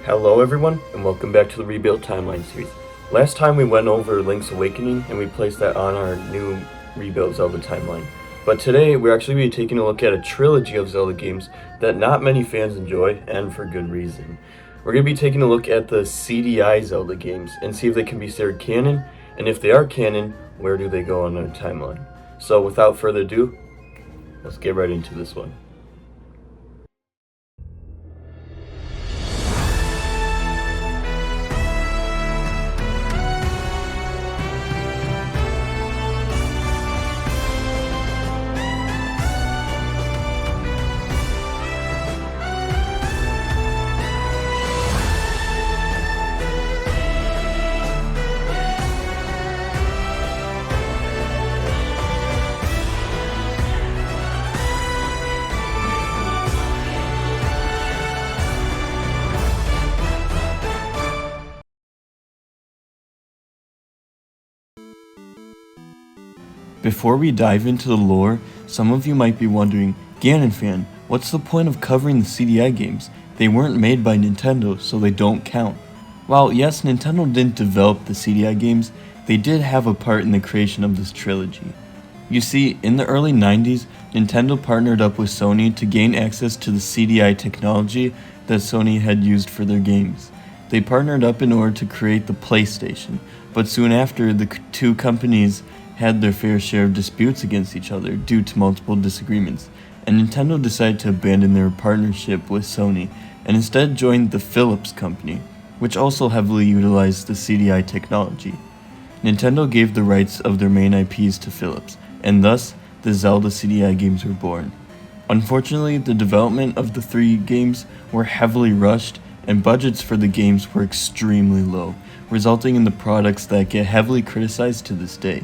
Hello everyone, and welcome back to the Rebuild Timeline series. Last time we went over Link's Awakening, and we placed that on our new Rebuild Zelda timeline. But today, we're actually going to be taking a look at a trilogy of Zelda games that not many fans enjoy, and for good reason. We're going to be taking a look at the CDI Zelda games, and see if they can be considered canon, and if they are canon, where do they go on our timeline. So without further ado, let's get right into this one. Before we dive into the lore, some of you might be wondering, Ganonfan, what's the point of covering the CDI games? They weren't made by Nintendo, so they don't count. While yes, Nintendo didn't develop the CDI games, they did have a part in the creation of this trilogy. You see, in the early 90s, Nintendo partnered up with Sony to gain access to the CDI technology that Sony had used for their games. They partnered up in order to create the PlayStation, but soon after, the two companies had their fair share of disputes against each other due to multiple disagreements, and Nintendo decided to abandon their partnership with Sony and instead joined the Philips company, which also heavily utilized the CDI technology. Nintendo gave the rights of their main IPs to Philips, and thus the Zelda CDI games were born. Unfortunately, the development of the three games were heavily rushed, and budgets for the games were extremely low, resulting in the products that get heavily criticized to this day.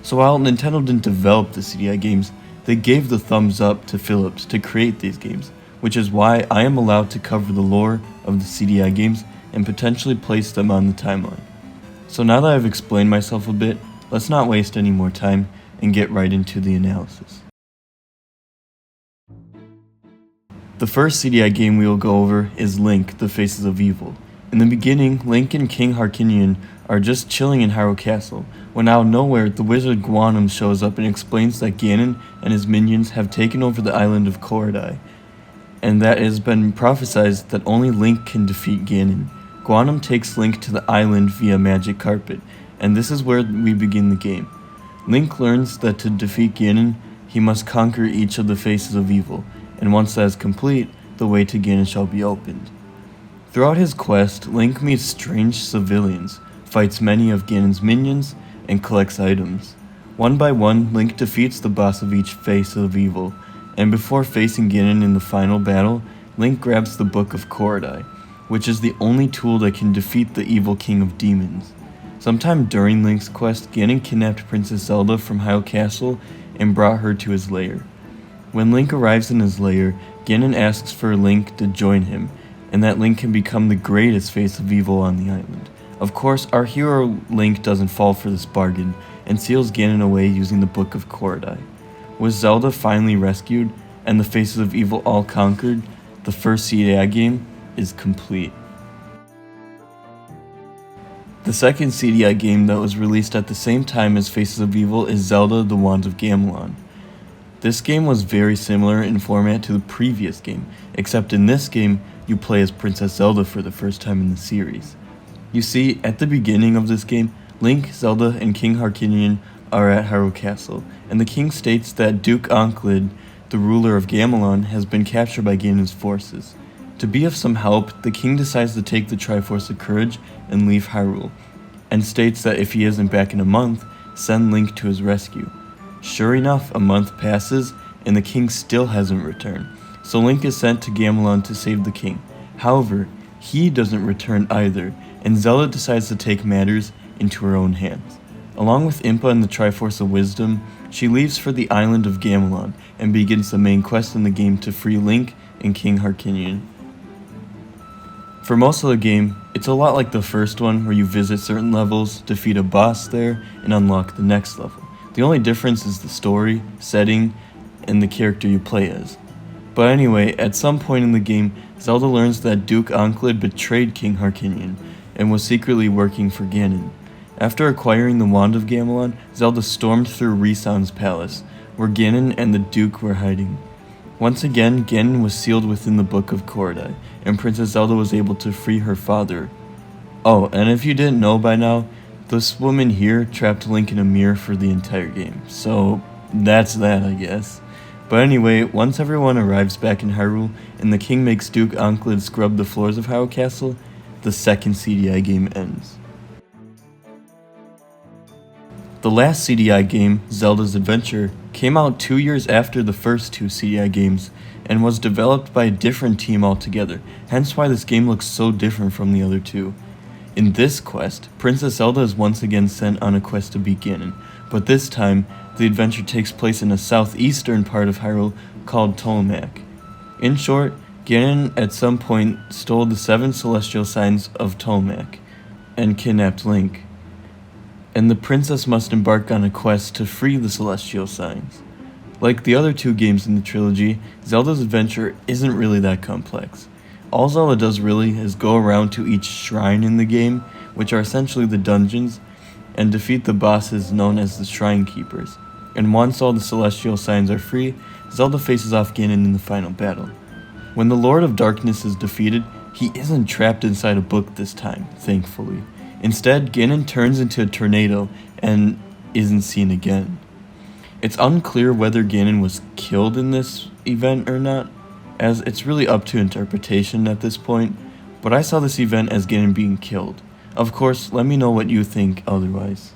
So while Nintendo didn't develop the CDI games, they gave the thumbs up to Philips to create these games, which is why I am allowed to cover the lore of the CDI games and potentially place them on the timeline. So now that I've explained myself a bit, let's not waste any more time and get right into the analysis. The first CDI game we will go over is Link, The Faces of Evil. In the beginning, Link and King Harkinian are just chilling in Hyrule Castle, when out of nowhere the wizard Ganon shows up and explains that Ganon and his minions have taken over the island of Koridai, and that it has been prophesied that only Link can defeat Ganon. Ganon takes Link to the island via magic carpet, and this is where we begin the game. Link learns that to defeat Ganon, he must conquer each of the faces of evil, and once that is complete, the way to Ganon shall be opened. Throughout his quest, Link meets strange civilians, fights many of Ganon's minions, and collects items. One by one, Link defeats the boss of each face of evil, and before facing Ganon in the final battle, Link grabs the Book of Koridai, which is the only tool that can defeat the evil king of demons. Sometime during Link's quest, Ganon kidnapped Princess Zelda from Hyrule Castle and brought her to his lair. When Link arrives in his lair, Ganon asks for Link to join him, and that Link can become the greatest face of evil on the island. Of course, our hero Link doesn't fall for this bargain, and seals Ganon away using the Book of Koridai. With Zelda finally rescued, and the faces of evil all conquered, the first CDI game is complete. The second CDI game that was released at the same time as Faces of Evil is Zelda The Wand of Gamelon. This game was very similar in format to the previous game, except in this game, you play as Princess Zelda for the first time in the series. You see, at the beginning of this game, Link, Zelda, and King Harkinian are at Hyrule Castle, and the king states that Duke Onkled, the ruler of Gamelon, has been captured by Ganon's forces. To be of some help, the king decides to take the Triforce of Courage and leave Hyrule, and states that if he isn't back in a month, send Link to his rescue. Sure enough, a month passes, and the king still hasn't returned, so Link is sent to Gamelon to save the king. However, he doesn't return either, and Zelda decides to take matters into her own hands. Along with Impa and the Triforce of Wisdom, she leaves for the island of Gamelon and begins the main quest in the game to free Link and King Harkinian. For most of the game, it's a lot like the first one where you visit certain levels, defeat a boss there, and unlock the next level. The only difference is the story, setting, and the character you play as. But anyway, at some point in the game, Zelda learns that Duke Onkled betrayed King Harkinian and was secretly working for Ganon. After acquiring the Wand of Gamelon, Zelda stormed through Resound's palace, where Ganon and the Duke were hiding. Once again, Ganon was sealed within the Book of Korodai, and Princess Zelda was able to free her father. Oh, and if you didn't know by now, this woman here trapped Link in a mirror for the entire game, so that's that, I guess. But anyway, once everyone arrives back in Hyrule, and the king makes Duke Onkled scrub the floors of Hyrule Castle, the second CDI game ends. The last CDI game, Zelda's Adventure, came out 2 years after the first two CDI games, and was developed by a different team altogether, hence why this game looks so different from the other two. In this quest, Princess Zelda is once again sent on a quest to beat Ganon, but this time, the adventure takes place in a southeastern part of Hyrule called Tolmac. In short, Ganon at some point stole the 7 celestial signs of Tolmac, and kidnapped Link, and the princess must embark on a quest to free the celestial signs. Like the other two games in the trilogy, Zelda's Adventure isn't really that complex. All Zelda does really is go around to each shrine in the game, which are essentially the dungeons, and defeat the bosses known as the Shrine Keepers. And once all the celestial signs are free, Zelda faces off Ganon in the final battle. When the Lord of Darkness is defeated, he isn't trapped inside a book this time, thankfully. Instead, Ganon turns into a tornado and isn't seen again. It's unclear whether Ganon was killed in this event or not, as it's really up to interpretation at this point, but I saw this event as Ganon being killed. Of course, let me know what you think otherwise.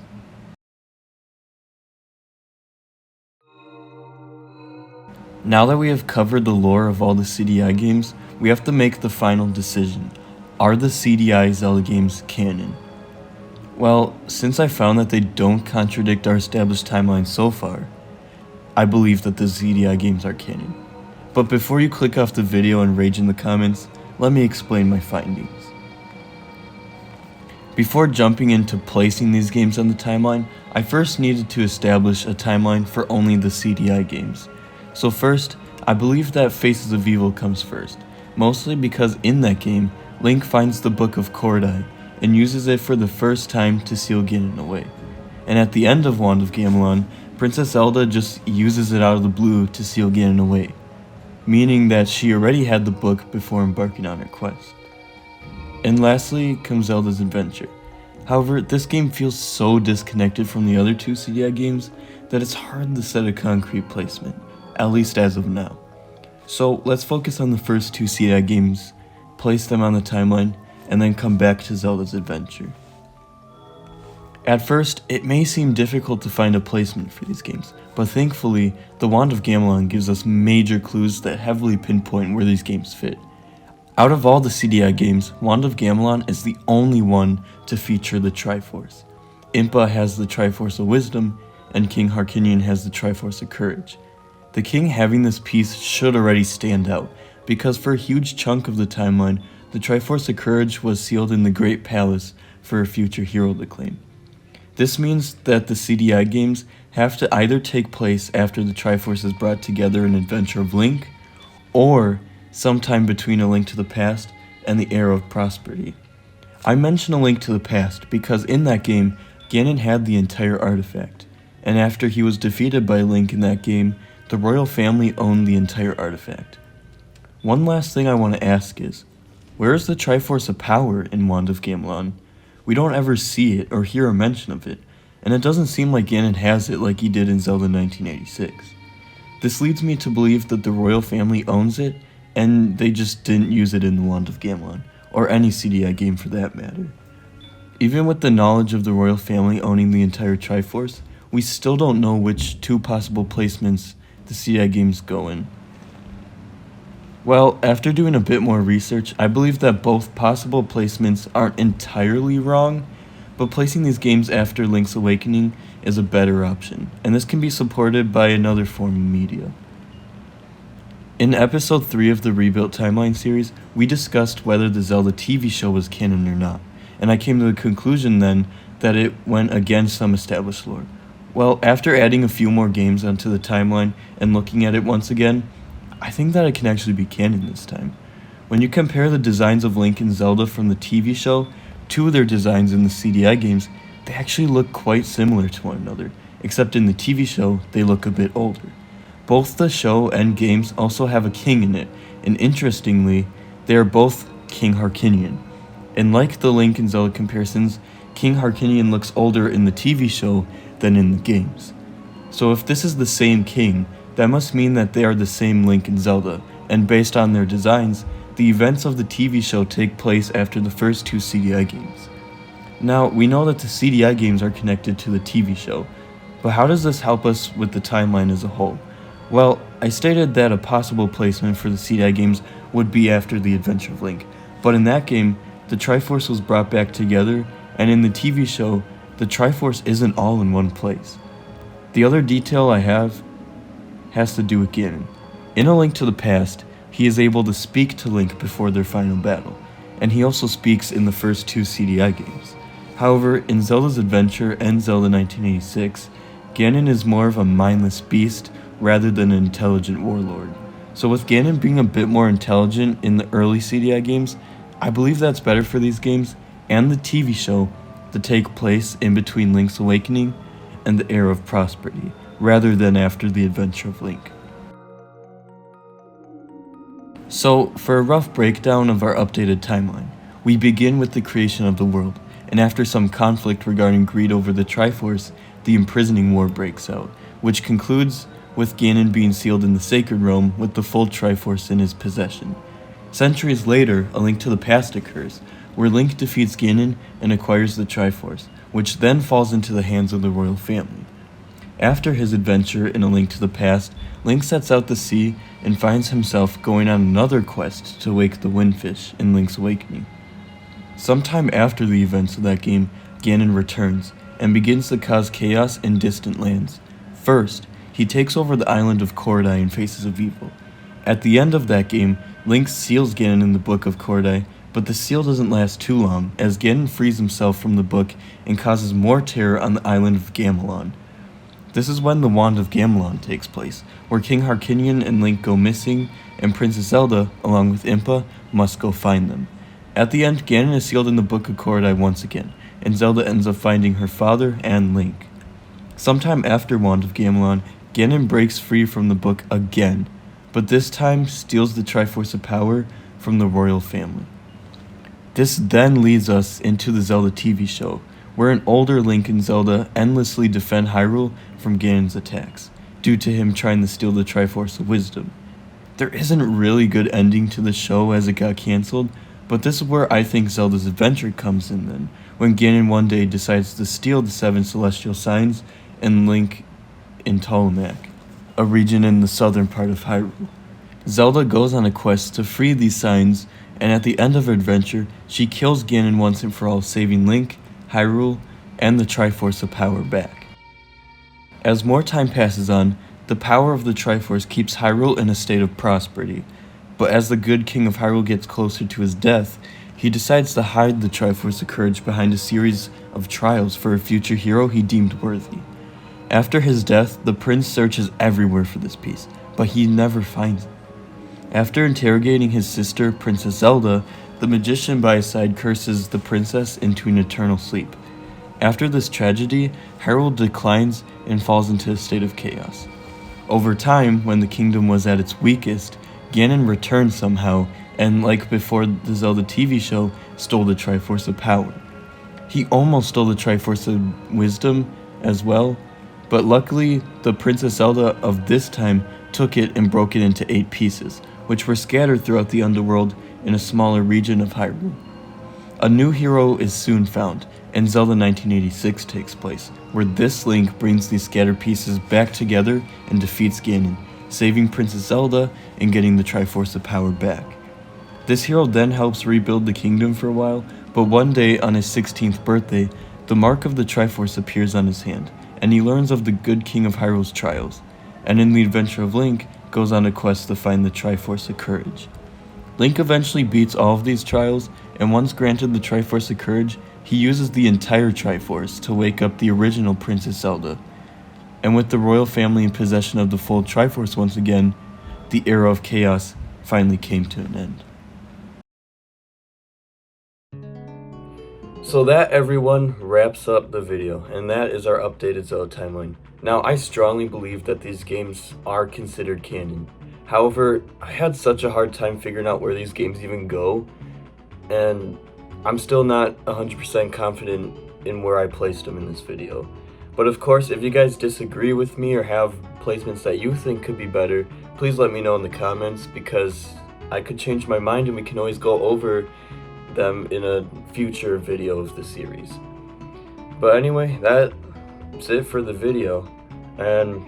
Now that we have covered the lore of all the CDI games, we have to make the final decision. Are the CDI Zelda games canon? Well, since I found that they don't contradict our established timeline so far, I believe that the CDI games are canon. But before you click off the video and rage in the comments, let me explain my findings. Before jumping into placing these games on the timeline, I first needed to establish a timeline for only the CDI games. So first, I believe that Faces of Evil comes first, mostly because in that game, Link finds the Book of Korodai and uses it for the first time to seal Ganon away. And at the end of Wand of Gamelon, Princess Zelda just uses it out of the blue to seal Ganon away, meaning that she already had the book before embarking on her quest. And lastly comes Zelda's Adventure. However, this game feels so disconnected from the other two CDI games that it's hard to set a concrete placement, at least as of now. So let's focus on the first two CDI games, place them on the timeline, and then come back to Zelda's Adventure. At first, it may seem difficult to find a placement for these games, but thankfully, the Wand of Gamelon gives us major clues that heavily pinpoint where these games fit. Out of all the CDI games, Wand of Gamelon is the only one to feature the Triforce. Impa has the Triforce of Wisdom, and King Harkinian has the Triforce of Courage. The king having this piece should already stand out, because for a huge chunk of the timeline, the Triforce of Courage was sealed in the Great Palace for a future hero to claim. This means that the CDI games have to either take place after the Triforce is brought together in Adventure of Link, or sometime between A Link to the Past and the Era of Prosperity. I mention A Link to the Past because in that game, Ganon had the entire artifact, and after he was defeated by Link in that game, the royal family owned the entire artifact. One last thing I want to ask is, where is the Triforce of Power in Wand of Gamelon? We don't ever see it or hear a mention of it, and it doesn't seem like Ganon has it like he did in Zelda 1986. This leads me to believe that the royal family owns it, and they just didn't use it in the Wand of Gamelon, or any CDI game for that matter. Even with the knowledge of the royal family owning the entire Triforce, we still don't know which two possible placements the CDI games go in. Well, after doing a bit more research, I believe that both possible placements aren't entirely wrong, but placing these games after Link's Awakening is a better option, and this can be supported by another form of media. In episode 3 of the Rebuilt Timeline series, we discussed whether the Zelda TV show was canon or not, and I came to the conclusion then that it went against some established lore. Well, after adding a few more games onto the timeline and looking at it once again, I think that it can actually be canon this time. When you compare the designs of Link and Zelda from the TV show to their designs in the CDI games, they actually look quite similar to one another, except in the TV show, they look a bit older. Both the show and games also have a king in it, and interestingly, they are both King Harkinian. And like the Link and Zelda comparisons, King Harkinian looks older in the TV show than in the games. So if this is the same king, that must mean that they are the same Link and Zelda, and based on their designs, the events of the TV show take place after the first two CDI games. Now, we know that the CDI games are connected to the TV show, but how does this help us with the timeline as a whole? Well, I stated that a possible placement for the CDI games would be after the Adventure of Link, but in that game, the Triforce was brought back together, and in the TV show, the Triforce isn't all in one place. The other detail I have has to do with Ganon. In A Link to the Past, he is able to speak to Link before their final battle, and he also speaks in the first two CDI games. However, in Zelda's Adventure and Zelda 1986, Ganon is more of a mindless beast rather than an intelligent warlord. So with Ganon being a bit more intelligent in the early CDI games, I believe that's better for these games and the TV show to take place in between Link's Awakening and the Era of Prosperity, rather than after the Adventure of Link. So, for a rough breakdown of our updated timeline, we begin with the creation of the world, and after some conflict regarding greed over the Triforce, the Imprisoning War breaks out, which concludes with Ganon being sealed in the Sacred Realm with the full Triforce in his possession. Centuries later, A Link to the Past occurs, where Link defeats Ganon and acquires the Triforce, which then falls into the hands of the royal family. After his adventure in A Link to the Past, Link sets out to sea and finds himself going on another quest to wake the Windfish in Link's Awakening. Sometime after the events of that game, Ganon returns and begins to cause chaos in distant lands. First, he takes over the island of Korodai in Faces of Evil. At the end of that game, Link seals Ganon in the Book of Korodai, but the seal doesn't last too long, as Ganon frees himself from the book and causes more terror on the island of Gamelon. This is when the Wand of Gamelon takes place, where King Harkinian and Link go missing, and Princess Zelda, along with Impa, must go find them. At the end, Ganon is sealed in the Book of Korodai once again, and Zelda ends up finding her father and Link. Sometime after Wand of Gamelon, Ganon breaks free from the book again, but this time steals the Triforce of Power from the royal family. This then leads us into the Zelda TV show, where an older Link and Zelda endlessly defend Hyrule from Ganon's attacks, due to him trying to steal the Triforce of Wisdom. There isn't a really good ending to the show as it got cancelled, but this is where I think Zelda's adventure comes in then, when Ganon one day decides to steal the 7 celestial signs and Link in Tolemac, a region in the southern part of Hyrule. Zelda goes on a quest to free these signs, and at the end of her adventure, she kills Ganon once and for all, saving Link, Hyrule, and the Triforce of Power back. As more time passes on, the power of the Triforce keeps Hyrule in a state of prosperity, but as the good king of Hyrule gets closer to his death, he decides to hide the Triforce of Courage behind a series of trials for a future hero he deemed worthy. After his death, the prince searches everywhere for this piece, but he never finds it. After interrogating his sister, Princess Zelda, the magician by his side curses the princess into an eternal sleep. After this tragedy, Hyrule declines and falls into a state of chaos. Over time, when the kingdom was at its weakest, Ganon returned somehow, and like before the Zelda TV show, stole the Triforce of Power. He almost stole the Triforce of Wisdom as well, but luckily, the Princess Zelda of this time took it and broke it into 8 pieces, which were scattered throughout the underworld in a smaller region of Hyrule. A new hero is soon found, and Zelda 1986 takes place, where this Link brings these scattered pieces back together and defeats Ganon, saving Princess Zelda and getting the Triforce of Power back. This hero then helps rebuild the kingdom for a while, but one day on his 16th birthday, the mark of the Triforce appears on his hand, and he learns of the good king of Hyrule's trials, and in the Adventure of Link, goes on a quest to find the Triforce of Courage. Link eventually beats all of these trials, and once granted the Triforce of Courage, he uses the entire Triforce to wake up the original Princess Zelda. And with the royal family in possession of the full Triforce once again, the era of chaos finally came to an end. So that, everyone, wraps up the video, and that is our updated Zelda timeline. Now, I strongly believe that these games are considered canon. However, I had such a hard time figuring out where these games even go, and I'm still not 100% confident in where I placed them in this video. But of course, if you guys disagree with me or have placements that you think could be better, please let me know in the comments, because I could change my mind and we can always go over them in a future video of the series. But anyway, that's it for the video, and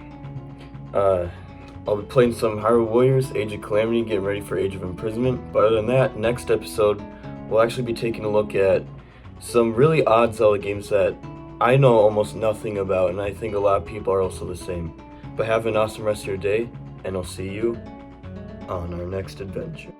I'll be playing some Hyrule Warriors, Age of Calamity, getting ready for Age of Imprisonment. But other than that, next episode we'll actually be taking a look at some really odd Zelda games that I know almost nothing about, and I think a lot of people are also the same. But have an awesome rest of your day, and I'll see you on our next adventure.